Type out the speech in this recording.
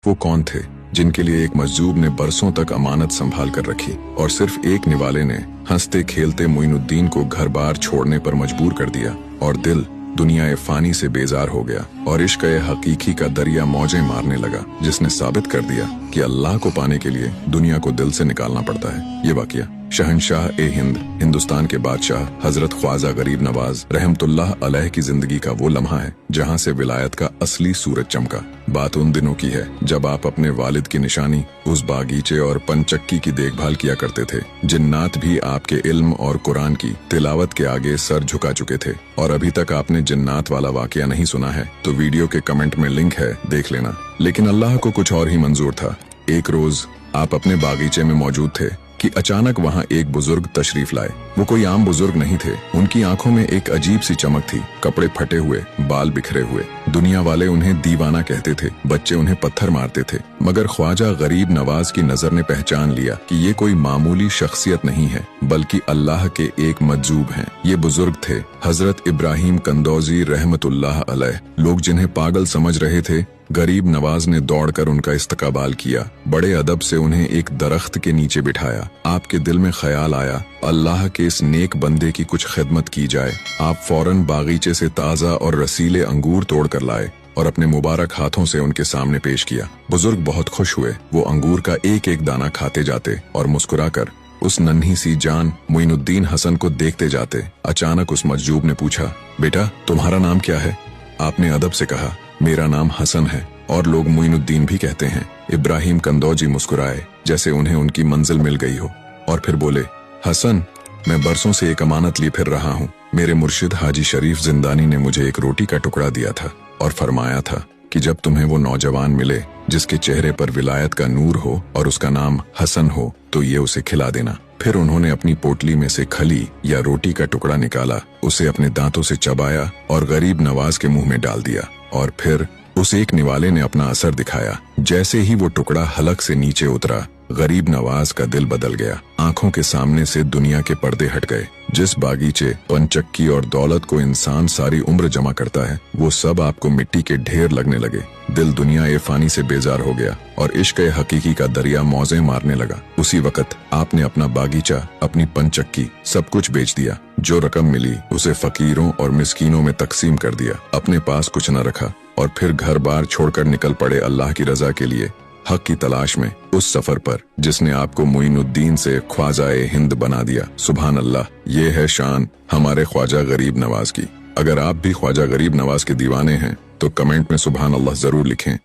वो कौन थे जिनके लिए एक मजदूर ने बरसों तक अमानत संभाल कर रखी और सिर्फ एक निवाले ने हंसते खेलते मोइनुद्दीन को घर बार छोड़ने पर मजबूर कर दिया और दिल दुनिया फानी से बेजार हो गया और इश्क हकीकी का दरिया मौजें मारने लगा, जिसने साबित कर दिया कि अल्लाह को पाने के लिए दुनिया को दिल से निकालना पड़ता है। ये वाकया शहंशाह ए हिंद, हिंदुस्तान के बादशाह हजरत ख्वाजा गरीब नवाज रहमतुल्लाह अलैह की जिंदगी का वो लम्हा है जहाँ से विलायत का असली सूरज चमका। बात उन दिनों की है जब आप अपने वालिद की निशानी उस बागीचे और पंचक्की की देखभाल किया करते थे। जिन्नात भी आपके इल्म और कुरान की तिलावत के आगे सर झुका चुके थे। और अभी तक आपने जिन्नात वाला वाकया नहीं सुना है तो वीडियो के कमेंट में लिंक है, देख लेना। लेकिन अल्लाह को कुछ और ही मंजूर था। एक रोज आप अपने बागीचे में मौजूद थे कि अचानक वहाँ एक बुजुर्ग तशरीफ लाए। वो कोई आम बुजुर्ग नहीं थे। उनकी आंखों में एक अजीब सी चमक थी, कपड़े फटे हुए, बाल बिखरे हुए। दुनिया वाले उन्हें दीवाना कहते थे, बच्चे उन्हें पत्थर मारते थे, मगर ख्वाजा गरीब नवाज की नजर ने पहचान लिया कि ये कोई मामूली शख्सियत नहीं है बल्कि अल्लाह के एक मजजूब हैं। ये बुजुर्ग थे हजरत इब्राहिम कंदौजी रहमतुल्लाह अलैह। लोग जिन्हें पागल समझ रहे थे, गरीब नवाज ने दौड़कर उनका इस्तकबाल किया। बड़े अदब से उन्हें एक दरख्त के नीचे बिठाया। आपके दिल में ख्याल आया अल्लाह के इस नेक बंदे की कुछ खिदमत की जाए। आप फौरन बागीचे से ताज़ा और रसीले अंगूर तोड़ कर लाए और अपने मुबारक हाथों से उनके सामने पेश किया। बुजुर्ग बहुत खुश हुए। वो अंगूर का एक एक दाना खाते जाते और मुस्कुराकर उस नन्ही सी जान मोइनुद्दीन हसन को देखते जाते। अचानक उस मजजूब ने पूछा, बेटा तुम्हारा नाम क्या है? आपने अदब से कहा, मेरा नाम हसन है और लोग मोइनुद्दीन भी कहते हैं। इब्राहिम कंदौजी मुस्कुराए जैसे उन्हें उनकी मंजिल मिल गई हो और फिर बोले, हसन मैं बरसों से एक अमानत लिए फिर रहा हूँ। मेरे मुर्शिद हाजी शरीफ जिंदानी ने मुझे एक रोटी का टुकड़ा दिया था और फरमाया था कि जब तुम्हें वो नौजवान मिले जिसके चेहरे पर विलायत का नूर हो और उसका नाम हसन हो तो ये उसे खिला देना। फिर उन्होंने अपनी पोटली में से खली या रोटी का टुकड़ा निकाला, उसे अपने दांतों से चबाया और गरीब नवाज के मुंह में डाल दिया और फिर उस एक निवाले ने अपना असर दिखाया। जैसे ही वो टुकड़ा हलक से नीचे उतरा, गरीब नवाज का दिल बदल गया। आंखों के सामने से दुनिया के पर्दे हट गए। जिस बागीचे, पंचक्की और दौलत को इंसान सारी उम्र जमा करता है, वो सब आपको मिट्टी के ढेर लगने लगे। दिल दुनिया ए फानी से बेजार हो गया और इश्क हकीकी का दरिया मौजें मारने लगा। उसी वक्त आपने अपना बागीचा, अपनी पंचक्की, सब कुछ बेच दिया। जो रकम मिली उसे फकीरों और मिस्कीनों में तकसीम कर दिया। अपने पास कुछ न रखा और फिर घर बार छोड़कर निकल पड़े अल्लाह की रजा के लिए, हक की तलाश में, उस सफर पर जिसने आपको मोइनुद्दीन से ख्वाजा ए हिंद बना दिया। सुभान अल्लाह, ये है शान हमारे ख्वाजा गरीब नवाज की। अगर आप भी ख्वाजा गरीब नवाज के दीवाने हैं तो कमेंट में सुभान अल्लाह जरूर लिखें।